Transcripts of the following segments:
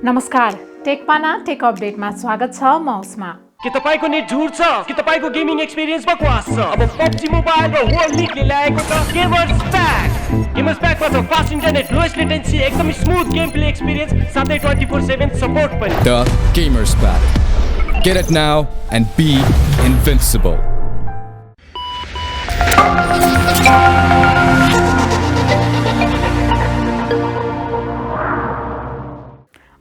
नमस्कार, टेकपाना टेक अपडेटमा स्वागत छ। म उस्मा। के तपाईको नेट झुट छ कि तपाईको गेमिङ एक्सपिरियन्स बकवास छ? अब PUBG मोबाइल र वर्ल्ड लीगले ल्याएको त गेमर्स प्याक। गेमर्स प्याकमा छ फास्ट इन्टरनेट, लोएस्ट लेटेन्सी, एकदम स्मुथ गेम प्ले एक्सपिरियन्स साथै 24/7 सपोर्ट पनि। The Gamers Pack. Get it now and be invincible.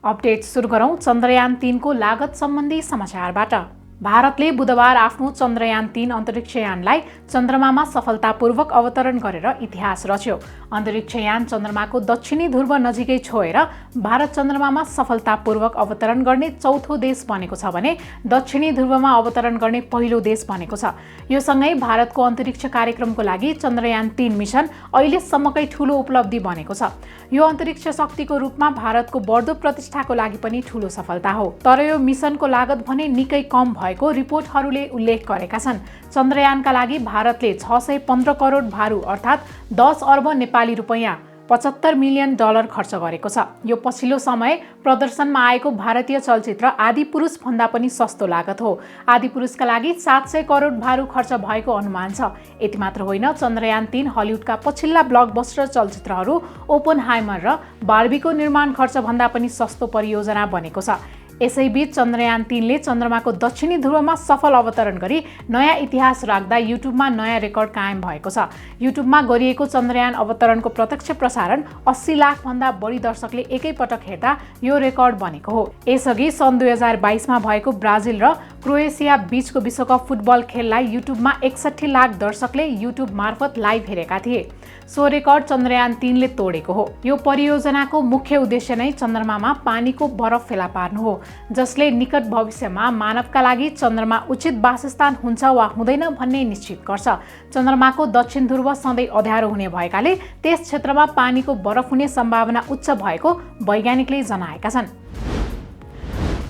Update सुरु गरौं चन्द्रयान 3 को लागत सम्बन्धी समाचारबाट। भारतले बुधबार आफ्नो चन्द्रयान 3 अन्तरिक्ष यानलाई चन्द्रमामा सफलतापूर्वक अवतरण गरेर इतिहास रच्यो। अन्तरिक्ष यान चन्द्रमाको दक्षिणी ध्रुव नजिकै छोएर भारत चन्द्रमामा सफलतापूर्वक अवतरण गर्ने चौथो देश बनेको छ भने दक्षिणी ध्रुवमा अवतरण गर्ने पहिलो देश बनेको छ। यो सँगै भारतको अन्तरिक्ष कार्यक्रमको लागि चन्द्रयान 3 मिसन अहिलेसम्मकै ठूलो उपलब्धि बनेको छ। यो अन्तरिक्ष शक्तिको रूपमा भारतको बढ्दो प्रतिष्ठाको लागि पनि ठूलो सफलता हो। तर यो मिसनको लागत भने निकै कम भएको रिपोर्टहरूले उल्लेख गरेका छन्। चन्द्रयानका लागि भारतले 615 करोड भारु अर्थात् 10 अर्ब नेपाली रुपैयाँ $75 मिलियन खर्च गरेको छ। यो पछिल्लो समय प्रदर्शनमा आएको भारतीय चलचित्र आदिपुरुष भन्दा पनि सस्तो लागत हो। आदिपुरुषका लागि 700 करोड भारु खर्च भएको अनुमान छ। यति मात्र होइन, चन्द्रयान 3 हलिउडका पछिल्ला ब्लकबस्टर चलचित्रहरू ओपनहाइमर र बार्बीको निर्माण खर्च भन्दा पनि सस्तो परियोजना बनेको छ। यसैबीच चन्द्रयान 3 ले चन्द्रमाको दक्षिणी ध्रुवमा सफल अवतरण गरी नयाँ इतिहास राख्दा युट्युबमा नयाँ रेकर्ड कायम भएको छ। युट्युबमा गरिएको चन्द्रयान अवतरणको प्रत्यक्ष प्रसारण 80 लाख भन्दा बढी दर्शकले एकैपटक हेर्दा यो रेकर्ड बनेको हो। यसअघि सन् 2022 मा भएको ब्राजिल र क्रोएसिया बीचको विश्वकप फुटबल खेललाई युट्युबमा 61 लाख दर्शकले युट्युब मार्फत लाइभ हेरेका थिए। सो रेकर्ड चन्द्रयान 3 ले तोडेको हो। यो परियोजनाको मुख्य उद्देश्य नै चन्द्रमामा पानीको बरफ फेला पार्नु हो, जसले निकट भविष्यमा मानवका लागि चन्द्रमा उचित वासस्थान हुन्छ वा हुँदैन भन्ने निश्चित गर्छ। चन्द्रमाको दक्षिण ध्रुव सधैँ अँध्यारो हुने भएकाले त्यस क्षेत्रमा पानीको बरफ हुने सम्भावना उच्च भएको वैज्ञानिकले जनाएका छन्।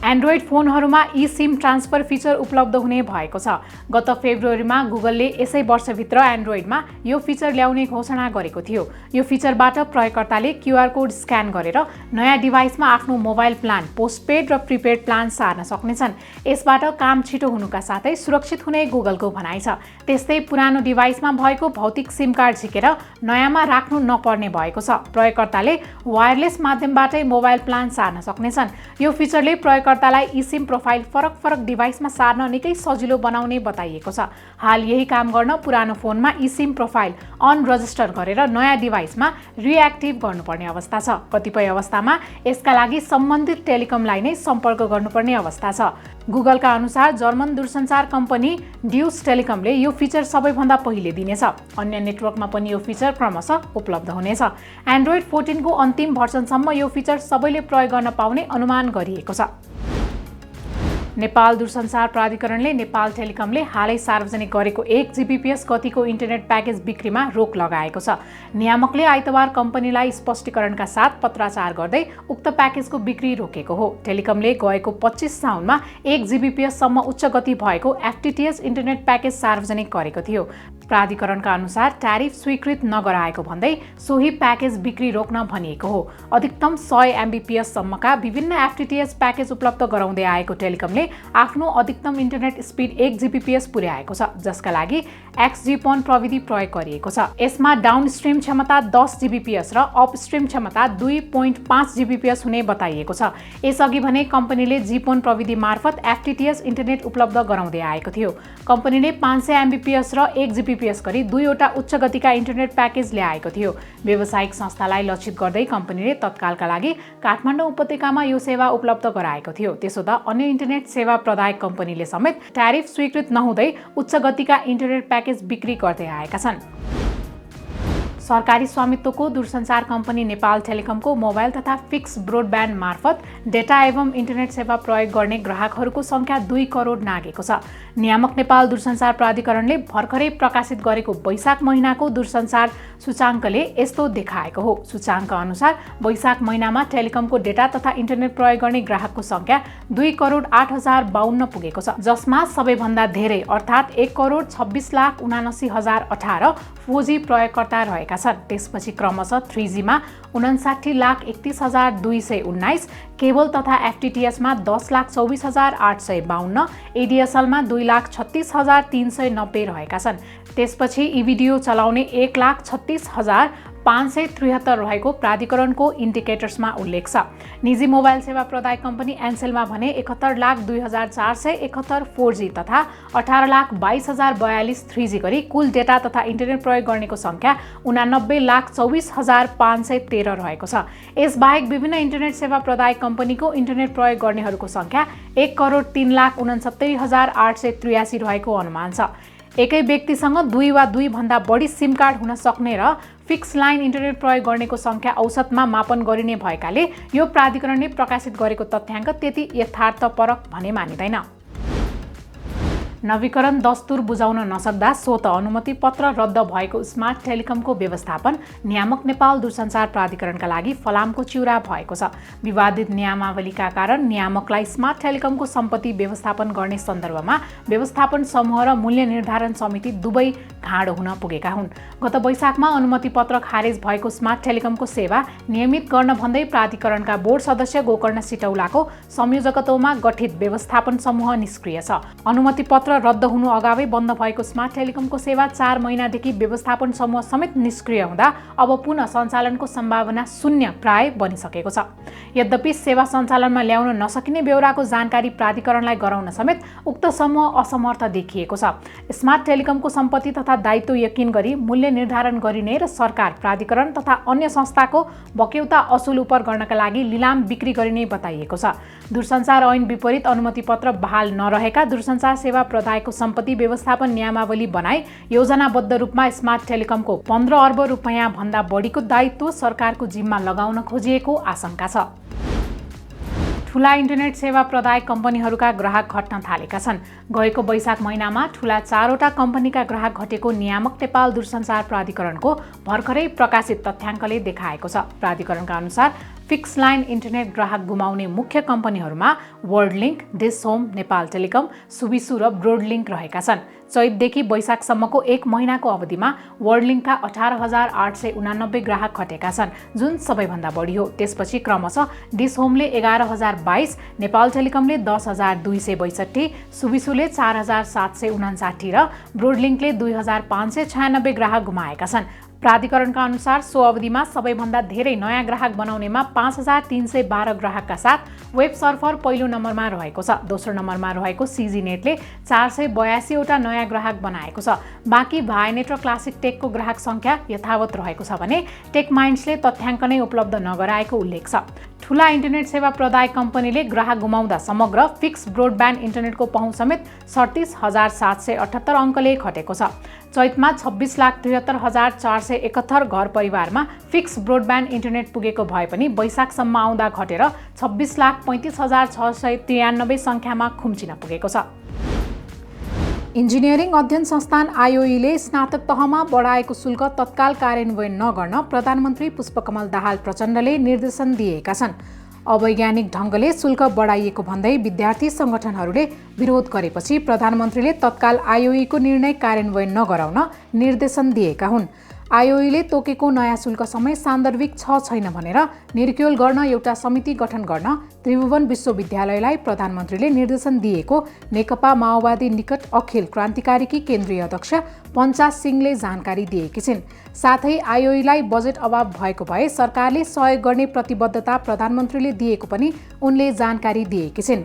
एन्ड्रोइड फोनहरूमा ई-सिम ट्रान्सफर फिचर उपलब्ध हुने भएको छ। गत फेब्रुअरीमा गुगलले यसै वर्षभित्र एन्ड्रोइडमा यो फिचर ल्याउने घोषणा गरेको थियो। यो फिचरबाट प्रयोगकर्ताले क्यूआर कोड स्क्यान गरेर नयाँ डिभाइसमा आफ्नो मोबाइल प्लान, पोस्टपेड र प्रिपेड प्लान सार्न सक्नेछन्। यसबाट काम छिटो हुनुका साथै सुरक्षित हुने गुगलको भनाइ छ। त्यस्तै पुरानो डिभाइसमा भएको भौतिक सिम कार्ड झिकेर नयाँमा राख्नु नपर्ने भएको छ। प्रयोगकर्ताले वायरलेस माध्यमबाटै मोबाइल प्लान सार्न सक्नेछन्। यो फिचरले प्रयोगकर्तालाई ई-सिम प्रोफाइल फरक डिभाइसमा सार्न निकै सजिलो बनाउने बताइएको छ। हाल यही काम गर्न पुरानो फोनमा ई-सिम प्रोफाइल अनरजिस्टर गरेर नयाँ डिभाइसमा रिएक्टिभ गर्नुपर्ने अवस्था छ। कतिपय अवस्थामा यसका लागि सम्बन्धित टेलिकमलाई नै सम्पर्क गर्नुपर्ने अवस्था छ। गुगलका अनुसार जर्मन दूरसञ्चार कम्पनी ड्युस टेलिकमले यो फिचर सबैभन्दा पहिले दिनेछ। अन्य नेटवर्कमा पनि यो फिचर क्रमशः उपलब्ध हुनेछ। एन्ड्रोइड 14 को अन्तिम भर्सनसम्म यो फिचर सबैले प्रयोग गर्न पाउने अनुमान गरिएको छ। नेपाल दूरसञ्चार प्राधिकरणले नेपाल टेलिकमले हालै सार्वजनिक गरेको 1 Gbps गतिको इन्टरनेट प्याकेज बिक्रीमा रोक लगाएको छ। नियामकले आइतबार कम्पनीलाई स्पष्टीकरणका साथ पत्राचार गर्दै उक्त प्याकेजको बिक्री रोकेको हो। टेलिकमले गएको 25 साउनमा 1 Gbps सम्म उच्च गति भएको FTTH इन्टरनेट प्याकेज सार्वजनिक गरेको थियो। प्राधिकरणका अनुसार ट्यारिफ स्वीकृत नगराएको भन्दै सोही प्याकेज बिक्री रोक्न भनिएको हो। अधिकतम 100 Mbps सम्मका विभिन्न FTTH प्याकेज उपलब्ध गराउँदै आएको टेलिकमले आफ्नो अधिकतम इन्टरनेट स्पिड 1 Gbps पुर्याएको छ, जसका लागि XGPON प्रविधि प्रयोग गरिएको छ। यसमा डाउनस्ट्रिम क्षमता 10 Gbps र अपस्ट्रिम क्षमता 2.5 Gbps हुने बताइएको छ। यसअघि भने कम्पनीले GPON प्रविधि मार्फत FTTH इन्टरनेट उपलब्ध गराउँदै आएको थियो। कम्पनीले 500 Mbps र 1 Gbps गरी दुईवटा उच्च गतिका इन्टरनेट प्याकेज ल्याएको थियो। व्यावसायिक संस्थालाई लक्षित गर्दै कम्पनीले तत्कालका लागि काठमाडौँ उपत्यकामा यो सेवा उपलब्ध गराएको थियो। त्यसो त अन्य इन्टरनेट सेवा प्रदायक कम्पनीले समेत ट्यारिफ स्वीकृत नहुँदै उच्च गतिका इन्टरनेट प्याकेज बिक्री गर्दै आएका छन्। सरकारी स्वामित्वको दूरसञ्चार कम्पनी नेपाल टेलिकमको मोबाइल तथा फिक्स ब्रोडब्यान्ड मार्फत डेटा एवं इन्टरनेट सेवा प्रयोग गर्ने ग्राहकहरूको संख्या 2 करोड नागेको छ। नियामक नेपाल दूरसञ्चार प्राधिकरणले भर्खरै प्रकाशित गरेको वैशाख महिनाको दूरसञ्चार सूचाङ्कले यस्तो देखाएको हो। सूचाङ्क अनुसार वैशाख महिनामा टेलिकमको डेटा तथा इन्टरनेट प्रयोग गर्ने ग्राहकको संख्या 2,08,052 पुगेको छ, जसमा सबैभन्दा धेरै अर्थात् 1,26,79,018 4G प्रयोगकर्ता रहेका छन्। त्यसपछि क्रमशः 3G मा 59,31,219, केबल तथा FTTH-मा 10,24,852, ADSL मा 2,36,390 रहेका छन्। त्यसपछि इभिडियो चलाउने 1,36,573 रहेको प्राधिकरणको इन्डिकेटर्समा उल्लेख छ। निजी मोबाइल सेवा प्रदायक कम्पनी एनसेलमा भने 71,02,471 4G तथा 18,22,042 3G गरी कुल डेटा तथा इन्टरनेट प्रयोग गर्नेको संख्या 89,24,513 रहेको छ। यसबाहेक विभिन्न इन्टरनेट सेवा प्रदायक कम्पनीको इन्टरनेट प्रयोग गर्नेहरूको संख्या 1,03,69,883 रहेको अनुमान छ। एकै व्यक्तिसँग 2 वा 2 भन्दा बढी सिम कार्ड हुन सक्ने र फिक्स लाइन इन्टरनेट प्रयोग गर्नेको संख्या औसतमा मापन गरिने भएकाले यो प्राधिकरणले प्रकाशित गरेको तथ्याङ्क त्यति यथार्थपरक भने मानिँदैन। नवीकरण दस्तुर बुझाउन नसक्दा स्वत अनुमति पत्र रद्द भएको स्मार्ट टेलिकमको व्यवस्थापन नियामक नेपाल दूरसञ्चार प्राधिकरणका लागि फलामको चिउरा भएको छ। विवादित नियमावलीका कारण नियामकलाई स्मार्ट टेलिकमको सम्पत्ति व्यवस्थापन गर्ने सन्दर्भमा व्यवस्थापन समूह र मूल्य निर्धारण समिति दुवै घाँडो हुन पुगेका हुन्। गत वैशाखमा अनुमति पत्र खारेज भएको स्मार्ट टेलिकमको सेवा नियमित गर्न भन्दै प्राधिकरणका बोर्ड सदस्य गोकर्ण सिटौलाको संयोजकत्वमा गठित व्यवस्थापन समूह निष्क्रिय छ। अनुमति पत्र रद्द हुनु अगावै बन्द भएको स्मार्ट टेलिकमको सेवा 4 महिनादेखि व्यवस्थापन समूह समेत निष्क्रिय हुँदा अब पुनः सञ्चालनको सम्भावना शून्य प्राय बनिसकेको छ। यद्यपि सेवा सञ्चालनमा ल्याउन नसकिने बेहोराको जानकारी प्राधिकरणलाई गराउन समेत उक्त समूह असमर्थ देखिएको छ। स्मार्ट टेलिकमको सम्पत्ति तथा दायित्व यकिन गरी मूल्य निर्धारण गरिने र सरकार, प्राधिकरण तथा अन्य संस्थाको बक्यौता असुल उपर गर्नका लागि लिलाम बिक्री गरिने बताइएको छ। दूरसञ्चार ऐन विपरीत अनुमति पत्र बहाल नरहेका दूरसञ्चार सेवा प्रदायकको सम्पत्ति व्यवस्थापन नियमावली बनाई योजनाबद्ध रूपमा स्मार्ट टेलिकमको 15 अर्ब रुपैयाँ भन्दा बढीको दायित्व सरकारको जिम्मा लगाउन खोजिएको आशंका छ। ठूला इन्टरनेट सेवा प्रदायक कम्पनीहरूका ग्राहक घट्न थालेका छन्। गएको वैशाख महिनामा ठूला 4वटा कम्पनीका ग्राहक घटेको नियामक नेपाल दूरसञ्चार प्राधिकरणको भर्खरै प्रकाशित तथ्याङ्कले देखाएको छ। प्राधिकरणका अनुसार फिक्स लाइन इन्टरनेट ग्राहक गुमाउने मुख्य कम्पनीहरूमा वर्ल्डलिङ्क, डिस होम, नेपाल टेलिकम, सुविसु र ब्रोडलिङ्क रहेका छन्। चैतदेखि वैशाखसम्मको 1 महिनाको अवधिमा वर्ल्डलिङ्कका 18,889 ग्राहक घटेका छन्, जुन सबैभन्दा बढी हो। त्यसपछि क्रमशः डिस होमले 11,022, नेपाल टेलिकमले 10,262, सुविसुले 4,759 र ब्रोडलिङ्कले 2,596 ग्राहक गुमाएका छन्। प्राधिकरणका अनुसार सो अवधिमा सबैभन्दा धेरै नयाँ ग्राहक बनाउनेमा 5,312 ग्राहकका साथ वेब सर्फर पहिलो नम्बरमा रहेको छ। दोस्रो नम्बरमा रहेको CG नेटले 482 वटा नयाँ ग्राहक बनाएको छ। बाँकी भाइनेट र क्लासिक टेकको ग्राहक सङ्ख्या यथावत रहेको छ भने टेक माइन्ड्सले तथ्याङ्क नै उपलब्ध नगराएको उल्लेख छ। ठूला इन्टरनेट सेवा प्रदायक कम्पनीले ग्राहक गुमाउँदा समग्र फिक्स ब्रोडब्यान्ड इन्टरनेटको पहुँच समेत 37,778 अङ्कले घटेको छ। चैतमा 26,73,471 घर परिवारमा फिक्स ब्रोडब्यान्ड इन्टरनेट पुगेको भए पनि वैशाखसम्म आउँदा घटेर 26,35,693 सङ्ख्यामा खुम्चिन पुगेको छ। इन्जिनियरिङ अध्ययन संस्थान IOE स्नातक तहमा बढाएको शुल्क तत्काल कार्यान्वयन नगर्न प्रधानमन्त्री पुष्पकमल दाहाल प्रचण्डले निर्देशन दिएका छन्। अवैज्ञानिक ढङ्गले शुल्क बढाइएको भन्दै विद्यार्थी सङ्गठनहरूले विरोध गरेपछि प्रधानमन्त्रीले तत्काल IOE को निर्णय कार्यान्वयन नगराउन निर्देशन दिएका हुन्। IOE तोकेको नयाँ शुल्क समय सान्दर्भिक छैन भनेर निर्क्युल गर्न एउटा समिति गठन गर्न त्रिभुवन विश्वविद्यालयलाई प्रधानमन्त्रीले निर्देशन दिएको नेकपा माओवादी निकट अखिल क्रान्तिकारीकी केन्द्रीय अध्यक्ष पञ्चास सिंहले जानकारी दिएकी छिन्। साथै IOE बजेट अभाव भएको भए सरकारले सहयोग गर्ने प्रतिबद्धता प्रधानमन्त्रीले दिएको पनि उनले जानकारी दिएकी छिन्।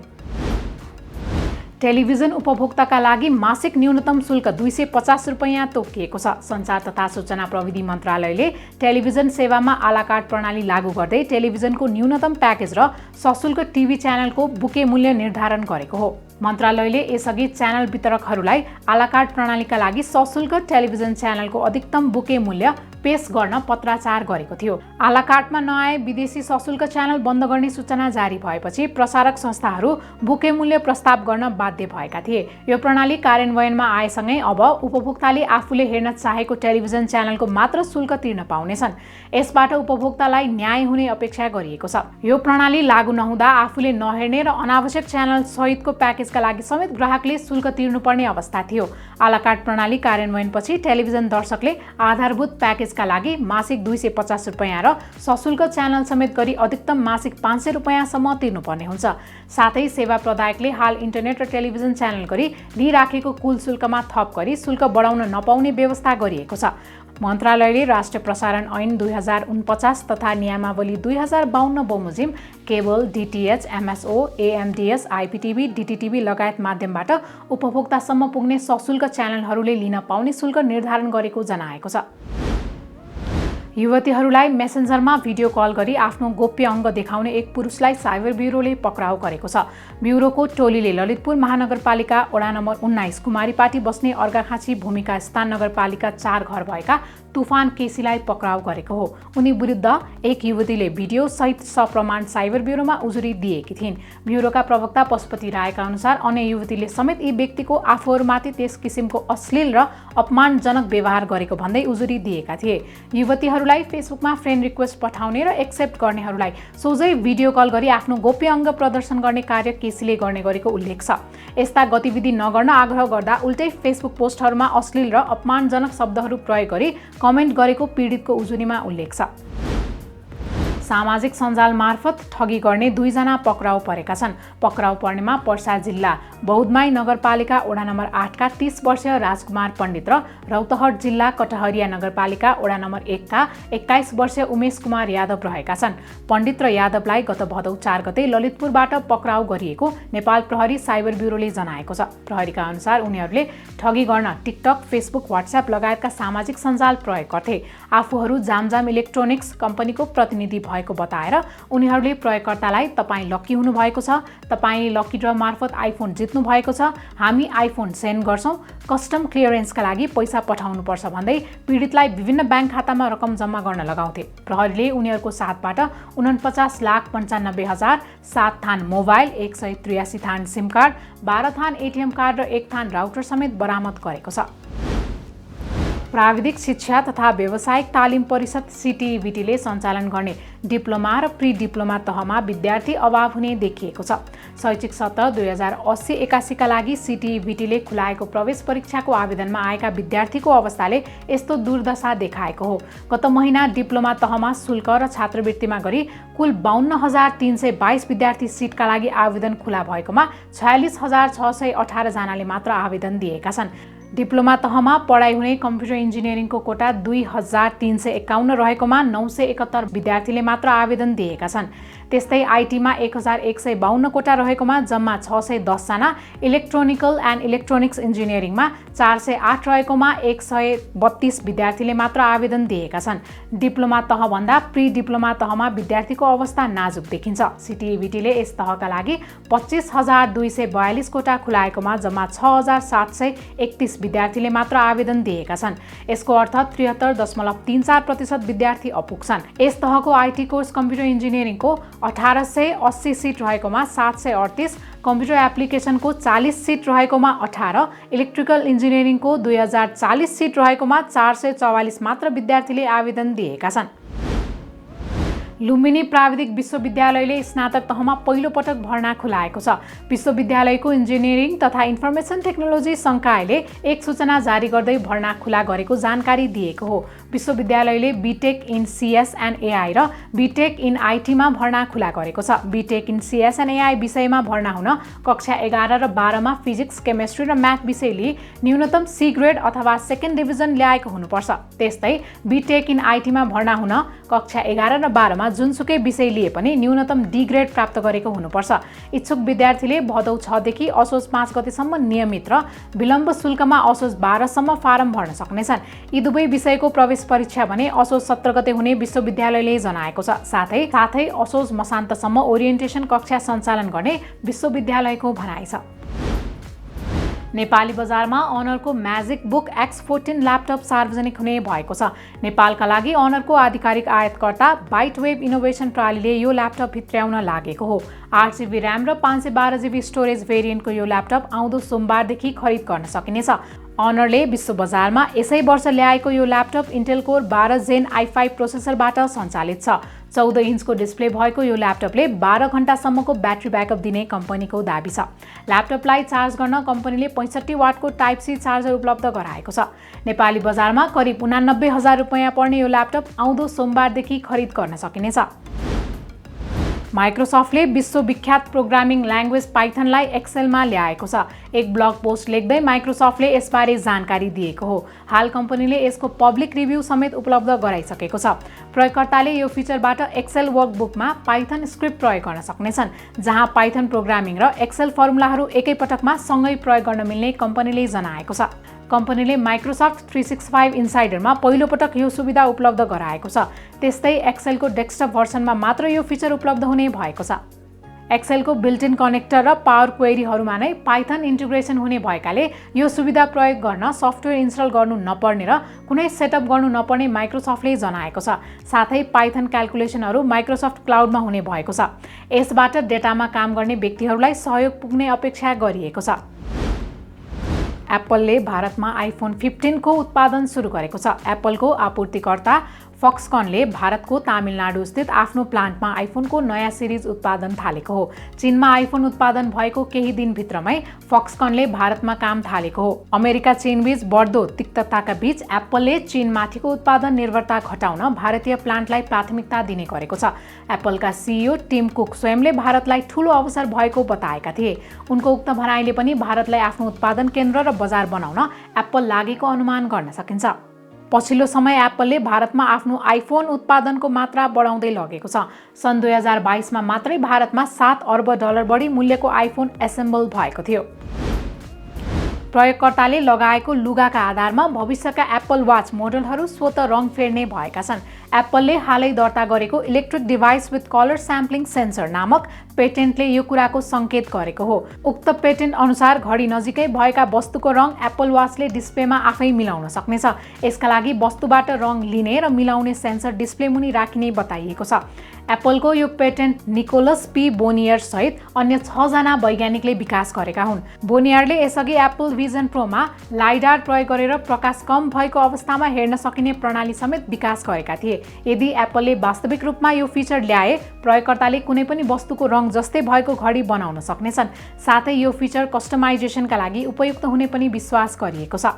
टेलिभिजन उपभोक्ताका लागि मासिक न्यूनतम शुल्क 250 रुपैयाँ तोकिएको छ। सञ्चार तथा सूचना प्रविधि मन्त्रालयले टेलिभिजन सेवामा आलाकार्ड प्रणाली लागू गर्दै टेलिभिजनको न्यूनतम प्याकेज र सशुल्क टिभी च्यानलको बुके मूल्य निर्धारण गरेको हो। मन्त्रालयले यसअघि च्यानल वितरकहरूलाई आलाकार्ड प्रणालीका लागि सशुल्क टेलिभिजन च्यानलको अधिकतम बुके मूल्य पेश गर्न पत्राचार गरेको थियो। आलाकार्डमा नआए विदेशी सशुल्क च्यानल बन्द गर्ने सूचना जारी भएपछि प्रसारक संस्थाहरू बुके मूल्य प्रस्ताव गर्न बाध्य भएका थिए। यो प्रणाली कार्यान्वयनमा आएसँगै अब उपभोक्ताले आफूले हेर्न चाहेको टेलिभिजन च्यानलको मात्र शुल्क तिर्न पाउनेछन्। यसबाट उपभोक्तालाई न्याय हुने अपेक्षा गरिएको छ। यो प्रणाली लागू नहुँदा आफूले नहेर्ने र अनावश्यक च्यानल सहितको प्याकेजका लागि समेत ग्राहकले शुल्क तिर्नुपर्ने अवस्था थियो। आलाकार्ड प्रणाली कार्यान्वयनपछि टेलिभिजन दर्शकले आधारभूत प्याकेज प्याकेजका लागि मासिक 250 रुपैयाँ र सशुल्क च्यानल समेत गरी अधिकतम मासिक 500 रुपैयाँसम्म तिर्नुपर्ने हुन्छ। साथै सेवा प्रदायकले हाल इन्टरनेट र टेलिभिजन च्यानल गरी लिइराखेको कुल शुल्कमा थप गरी शुल्क बढाउन नपाउने व्यवस्था गरिएको छ। मन्त्रालयले राष्ट्रिय प्रसारण ऐन 2049 तथा नियमावली 2052 बमोजिम केबल, डिटिएच, एमएसओ, एएमडिएस, आइपीटिभी, डिटिटिभी लगायत माध्यमबाट उपभोक्तासम्म पुग्ने सशुल्क च्यानलहरूले लिन पाउने शुल्क निर्धारण गरेको जनाएको छ। युवतीहरूलाई मेसेन्जरमा भिडियो कल गरी आफ्नो गोप्य अङ्ग देखाउने एक पुरुषलाई साइबर ब्युरोले पक्राउ गरेको छ। ब्युरोको टोलीले ललितपुर महानगरपालिका वडा नम्बर 19 कुमारीपाटी बस्ने अर्घाखाँची भूमिका स्थान नगरपालिका 4 घर भएका तुफान केसीलाई पक्राउ गरेको हो। उनी विरुद्ध एक युवतीले भिडियो सहित सप्रमाण साइबर ब्युरोमा उजुरी दिएकी थिइन्। ब्युरोका प्रवक्ता पशुपति रायका अनुसार अन्य युवतीले समेत यी व्यक्तिको आफूहरूमाथि त्यस किसिमको अश्लील र अपमानजनक व्यवहार गरेको भन्दै उजुरी दिएका थिए। युवतीहरूलाई फेसबुकमा फ्रेन्ड रिक्वेस्ट पठाउने र एक्सेप्ट गर्नेहरूलाई सोझै भिडियो कल गरी आफ्नो गोप्य अङ्ग प्रदर्शन गर्ने कार्य केसीले गर्ने गरेको उल्लेख छ। यस्ता गतिविधि नगर्न आग्रह गर्दा उल्टै फेसबुक पोस्टहरूमा अश्लील र अपमानजनक शब्दहरू प्रयोग गरी कमेन्ट गरेको पीडितको उजुरीमा उल्लेख छ। सामाजिक सञ्जाल मार्फत ठगी गर्ने 2 जना पक्राउ परेका छन्। पक्राउ पर्नेमा पर्सा जिल्ला बौद्धमाई नगरपालिका वडा नम्बर 8 का 30 वर्षीय राजकुमार पण्डित र रौतहट जिल्ला कटहरिया नगरपालिका वडा नम्बर 1 का 21 वर्षीय उमेश कुमार यादव रहेका छन्। पण्डित र यादवलाई गत भदौ 4 गते ललितपुरबाट पक्राउ गरिएको नेपाल प्रहरी साइबर ब्युरोले जनाएको छ। प्रहरीका अनुसार उनीहरूले ठगी गर्न टिकटक, फेसबुक, व्हाट्सएप लगायतका सामाजिक सञ्जाल प्रयोग गर्थे। आफूहरू जामजाम इलेक्ट्रोनिक्स कम्पनीको प्रतिनिधि भएको बताएर उनीहरूले प्रयोगकर्तालाई तपाईँ लकी हुनु भएको छ, तपाईँ लकी ड्र मार्फत आइफोन जित्नु भएको छ, हामी आइफोन सेन्ड गर्छौं, कस्टम क्लियरेन्सका लागि पैसा पठाउनुपर्छ भन्दै पीडितलाई विभिन्न ब्याङ्क खातामा रकम जम्मा गर्न लगाउँथे। प्रहरीले उनीहरूको साथबाट 49,95,000, 7 थान मोबाइल, 183 थान सिम कार्ड, 12 थान एटिएम कार्ड र 1 थान राउटर समेत बरामद गरेको छ। प्राविधिक शिक्षा तथा व्यावसायिक तालिम परिषद सिटिईबीटीले सञ्चालन गर्ने डिप्लोमा र प्री डिप्लोमा तहमा विद्यार्थी अभाव हुने देखिएको छ। शैक्षिक सत्र 2080-81 का लागि सिटिईबीटीले खुलाएको प्रवेश परीक्षाको आवेदनमा आएका विद्यार्थीको अवस्थाले यस्तो दुर्दशा देखाएको हो। गत महिना डिप्लोमा तहमा शुल्क र छात्रवृत्तिमा गरी कुल 52,322 विद्यार्थी सिटका लागि आवेदन खुला भएकोमा 46,618 जनाले मात्र आवेदन दिएका छन्। डिप्लोमा तहमा पढाइ हुने कम्प्युटर इन्जिनियरिङको कोटा 2,351 रहेकोमा 971 विद्यार्थीले मात्र आवेदन दिएका छन्। त्यस्तै आइटीमा 1,152 कोटा रहेकोमा जम्मा 610 जना, इलेक्ट्रोनिकल एन्ड इलेक्ट्रोनिक्स इन्जिनियरिङमा 408 रहेकोमा 132 विद्यार्थीले मात्र आवेदन दिएका छन्। डिप्लोमा तहभन्दा प्री डिप्लोमा तहमा विद्यार्थीको अवस्था नाजुक देखिन्छ। सिटिईबीटीले यस तहका लागि 25,242 कोटा खुलाएकोमा जम्मा 6,731 विद्यार्थीले मात्र आवेदन दिएका छन्। यसको अर्थ 73.34% विद्यार्थी अपुग छन्। यस तहको आइटी कोर्स कम्प्युटर इन्जिनियरिङको 1880 सिट रहेकोमा 738, कम्प्युटर एप्लिकेसनको 40 सिट रहेकोमा 18, इलेक्ट्रिकल इन्जिनियरिङको 2040 सिट रहेकोमा 444 मात्र विद्यार्थीले आवेदन दिएका छन्। लुम्बिनी प्राविधिक विश्वविद्यालयले स्नातक तहमा पहिलो पटक भर्ना खुलाएको छ। विश्वविद्यालयको इन्जिनियरिङ तथा इन्फर्मेसन टेक्नोलोजी संकायले एक सूचना जारी गर्दै भर्ना खुला गरेको जानकारी दिएको हो। विश्वविद्यालयले B Tech in CS and AI र बीटेक इन आइटीमा भर्ना खुला गरेको छ। B Tech in CS and AI विषयमा भर्ना हुन कक्षा 11 र 12 मा फिजिक्स, केमिस्ट्री र म्याथ विषय लिए न्यूनतम सी ग्रेड अथवा सेकेन्ड डिभिजन ल्याएको हुनुपर्छ। त्यस्तै बीटेक इन आइटीमा भर्ना हुन कक्षा 11 र 12 मा जुनसुकै विषय लिए पनि न्यूनतम डी ग्रेड प्राप्त गरेको हुनुपर्छ। इच्छुक विद्यार्थीले भदौ 6 देखि असोज 5 गतेसम्म नियमित र विलम्ब शुल्कमा असोज 12 सम्म फारम भर्न सक्नेछन्। यी दुवै विषयको प्रवेश परीक्षा भने असोज 17 गते हुने विश्वविद्यालयले जनाएको छ। साथै असोज मसान्तसम्म ओरिएन्टेसन कक्षा सञ्चालन गर्ने विश्वविद्यालयको भनाइ छ। नेपाली बजारमा अनरको म्याजिक बुक X14 ल्यापटप सार्वजनिक हुने भएको छ। नेपालका लागि अनरको आधिकारिक आयातकर्ता बाइटवेब इनोभेसन प्रणालीले यो ल्यापटप भित्र्याउन लागेको हो। 8GB र्याम र 512GB स्टोरेज भेरिएन्टको यो ल्यापटप आउँदो सोमबारदेखि खरिद गर्न सकिनेछ। अनरले विश्व बजारमा यसै वर्ष ल्याएको यो ल्यापटप इन्टेल कोर 12 जेन i5 प्रोसेसरबाट सञ्चालित छ। 14 इन्चको डिस्प्ले भएको यो ल्यापटपले 12 घण्टासम्मको ब्याट्री ब्याकअप दिने कम्पनीको दाबी छ। ल्यापटपलाई चार्ज गर्न कम्पनीले 65 वाटको टाइप सी चार्जर उपलब्ध गराएको छ। नेपाली बजारमा करिब 89,000 रुपैयाँ पर्ने यो ल्यापटप आउँदो सोमबारदेखि खरिद गर्न सकिनेछ। माइक्रोसफ्टले विश्वविख्यात प्रोग्रामिङ ल्याङ्ग्वेज पाइथनलाई एक्सेलमा ल्याएको छ। एक ब्लग पोस्ट लेख्दै माइक्रोसफ्टले यसबारे जानकारी दिएको हो। हाल कम्पनीले यसको पब्लिक रिभ्यू समेत उपलब्ध गराइसकेको छ। प्रयोगकर्ताले यो फिचरबाट एक्सेल वर्कबुकमा पाइथन स्क्रिप्ट प्रयोग गर्न सक्नेछन्, जहाँ पाइथन प्रोग्रामिङ र एक्सेल फर्मुलाहरू एकैपटकमा सँगै प्रयोग गर्न मिल्ने कम्पनीले जनाएको छ। कम्पनीले माइक्रोसफ्ट 365 इन्साइडरमा पहिलोपटक यो सुविधा उपलब्ध गराएको छ। त्यस्तै एक्सेलको डेस्कटप भर्सनमा मात्र यो फिचर उपलब्ध हुने भएको छ। एक्सेलको बिल्ट-इन कनेक्टर र पावर क्वेरीहरूमा नै पाइथन इन्टिग्रेसन हुने भएकाले यो सुविधा प्रयोग गर्न सफ्टवेयर इन्स्टल गर्नु नपर्ने र कुनै सेटअप गर्नु नपर्ने माइक्रोसफ्टले जनाएको छ। साथै पाइथन क्याल्कुलेसनहरू माइक्रोसफ्ट क्लाउडमा हुने भएको छ। यसबाट डेटामा काम गर्ने व्यक्तिहरूलाई सहयोग पुग्ने अपेक्षा गरिएको छ। एप्पलले भारतमा आइफोन 15 को उत्पादन सुरु गरेको छ। एप्पलको आपूर्तिकर्ता फक्सकनले भारतको तमिलनाडु स्थित आफ्नो प्लान्टमा आइफोनको नयाँ सिरिज उत्पादन थालेको हो। चीनमा आइफोन उत्पादन भएको केही दिनभित्रमै फक्सकनले भारतमा काम थालेको हो। अमेरिका चीनबीच बढ्दो तिक्तताका बीच एप्पलले चीनमाथिको उत्पादन निर्भरता घटाउन भारतीय प्लान्टलाई प्राथमिकता दिने गरेको छ। एप्पलका सिइओ टिम कुक स्वयंले भारतलाई ठूलो अवसर भएको बताएका थिए। उनको उक्त भनाइले पनि भारतलाई आफ्नो उत्पादन केन्द्र र बजार बनाउन एप्पल लागेको अनुमान गर्न सकिन्छ। पछिल्लो समय एप्पलले भारतमा आफ्नो आइफोन उत्पादनको मात्रा बढाउँदै लगेको छ। सन् 2022 मा मात्रै भारतमा $7 अर्ब बढी मूल्यको आइफोन एसेम्बल भएको थियो। प्रयोगकर्ताले लगाएको लुगाका आधारमा भविष्यका एप्पल वाच मोडलहरू स्वतः रङ फेर्ने भएका छन्। एप्पलले हालै दर्ता गरेको electric device with colour sampling sensor नामक पेटेन्टले यो कुराको सङ्केत गरेको हो। उक्त पेटेन्ट अनुसार घडी नजिकै भएका वस्तुको रङ एप्पल वाचले डिस्प्लेमा आफै मिलाउन सक्नेछ। यसका लागि वस्तुबाट रङ लिने र मिलाउने सेन्सर डिस्प्ले मुनि राखिने बताइएको छ। एप्पलको यो पेटेन्ट निकोलस पी बोनियर सहित अन्य 6 जना वैज्ञानिकले विकास गरेका हुन्। बोनियरले यसअघि एप्पल भिजन प्रोमा लाइडार प्रयोग गरेर प्रकाश कम भएको अवस्थामा हेर्न सकिने प्रणाली समेत विकास गरेका थिए। यदि एप्पलले वास्तविक रूपमा यो फिचर ल्याए, प्रयोगकर्ताले कुनै पनि वस्तुको रङ जस्तै भएको घडी बनाउन सक्नेछन्। साथै यो फिचर कस्टमाइजेसनका लागि उपयुक्त हुने पनि विश्वास गरिएको छ।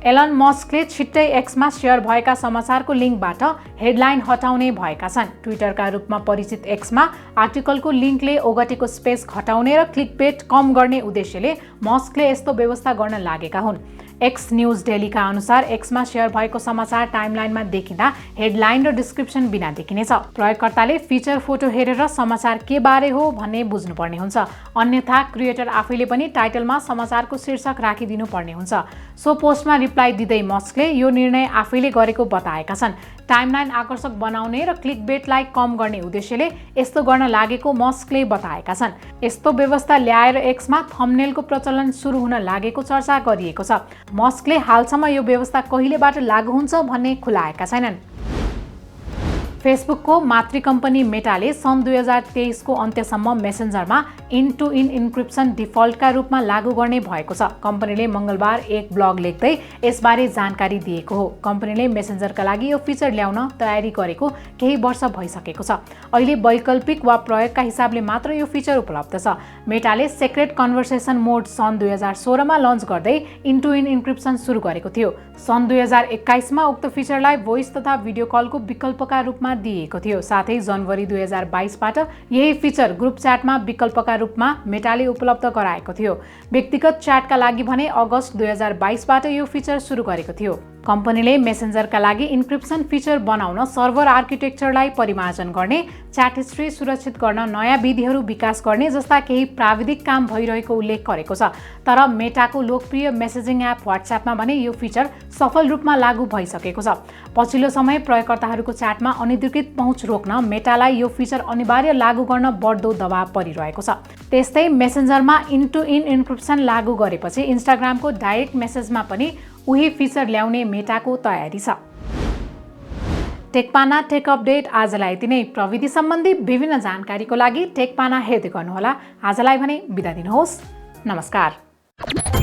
एलन मस्कले छिट्टै एक्समा शेयर भएका समाचारको लिङ्कबाट हेडलाइन हटाउने भएका छन्। ट्विटरका रूपमा परिचित एक्समा आर्टिकलको लिङ्कले ओगटेको स्पेस घटाउने र क्लिकबेट कम गर्ने उद्देश्यले मस्कले यस्तो व्यवस्था गर्न लागेका हुन्। एक्स न्यूज डेलीका अनुसार एक्समा शेयर भएको समाचार टाइमलाइनमा देखिँदा हेडलाइन र डिस्क्रिप्सन बिना देखिनेछ। प्रयोगकर्ताले फिचर फोटो हेरेर समाचार के बारे हो भन्ने बुझ्नुपर्ने हुन्छ। अन्यथा क्रिएटर आफैले पनि टाइटलमा समाचारको शीर्षक राखिदिनु पर्ने हुन्छ। सो पोस्टमा रिप्लाई दिँदै मस्कले यो निर्णय आफैले गरेको बताएका छन्। टाइमलाइन आकर्षक बनाउने र क्लिकबेटलाई कम गर्ने उद्देश्यले यस्तो गर्न लागेको मस्कले बताएका छन्। यस्तो व्यवस्था ल्याएर एक्समा थम्बनेलको प्रचलन सुरु हुन लागेको चर्चा गरिएको छ। मस्कले हालसम्म यो व्यवस्था कहिलेबाट लागू हुन्छ भन्ने खुलाएका छैनन्। फेसबुकको मातृ कम्पनी मेटाले सन् 2023 को अन्त्यसम्म मेसेन्जरमा इन-टु-इन इन्क्रिप्सन डिफल्टका रूपमा लागू गर्ने भएको छ। कम्पनीले मङ्गलबार एक ब्लग लेख्दै यसबारे जानकारी दिएको हो। कम्पनीले मेसेन्जरका लागि यो फिचर ल्याउन तयारी गरेको केही वर्ष भइसकेको छ। अहिले वैकल्पिक वा प्रयोगका हिसाबले मात्र यो फिचर उपलब्ध छ। मेटाले सेक्रेट कन्भर्सेसन मोड सन् 2016 मा लन्च गर्दै इन-टु-इन इन्क्रिप्सन सुरु गरेको थियो। सन् 2021 मा उक्त फिचरलाई भोइस तथा भिडियो कलको विकल्पका रूपमा दिएको थियो। साथै जनवरी 2022 बाट यही फिचर ग्रुप च्याटमा विकल्पका रूपमा मेटाले उपलब्ध गराएको थियो। व्यक्तिगत च्याटका लागि भने अगस्त 2022 बाट यो फिचर सुरु गरेको थियो। कम्पनीले मेसेन्जरका लागि इन्क्रिप्सन फिचर बनाउन सर्भर आर्किटेक्चरलाई परिमार्जन गर्ने, च्याट हिस्ट्री सुरक्षित गर्न नयाँ विधिहरू विकास गर्ने जस्ता केही प्राविधिक काम भइरहेको उल्लेख गरेको छ। तर मेटाको लोकप्रिय मेसेजिङ एप व्हाट्सएपमा भने यो फिचर सफल रूपमा लागू भइसकेको छ। पछिल्लो समय प्रयोगकर्ताहरूको च्याटमा अनधिकृत पहुँच रोक्न मेटालाई यो फिचर अनिवार्य लागू गर्न बढ्दो दबाव परिरहेको छ। त्यस्तै मेसेन्जरमा इन-टु-इन इन्क्रिप्सन लागू गरेपछि इन्स्टाग्रामको डाइरेक्ट मेसेजमा पनि उही फिचर ल्याउने मेटाको तयारी छ। टेकपाना टेक अपडेट आजलाई यति नै। प्रविधि सम्बन्धी विभिन्न जानकारीको लागि टेकपाना हेर्दै गर्नुहोला। आजलाई भने बिदा दिनुहोस्। नमस्कार।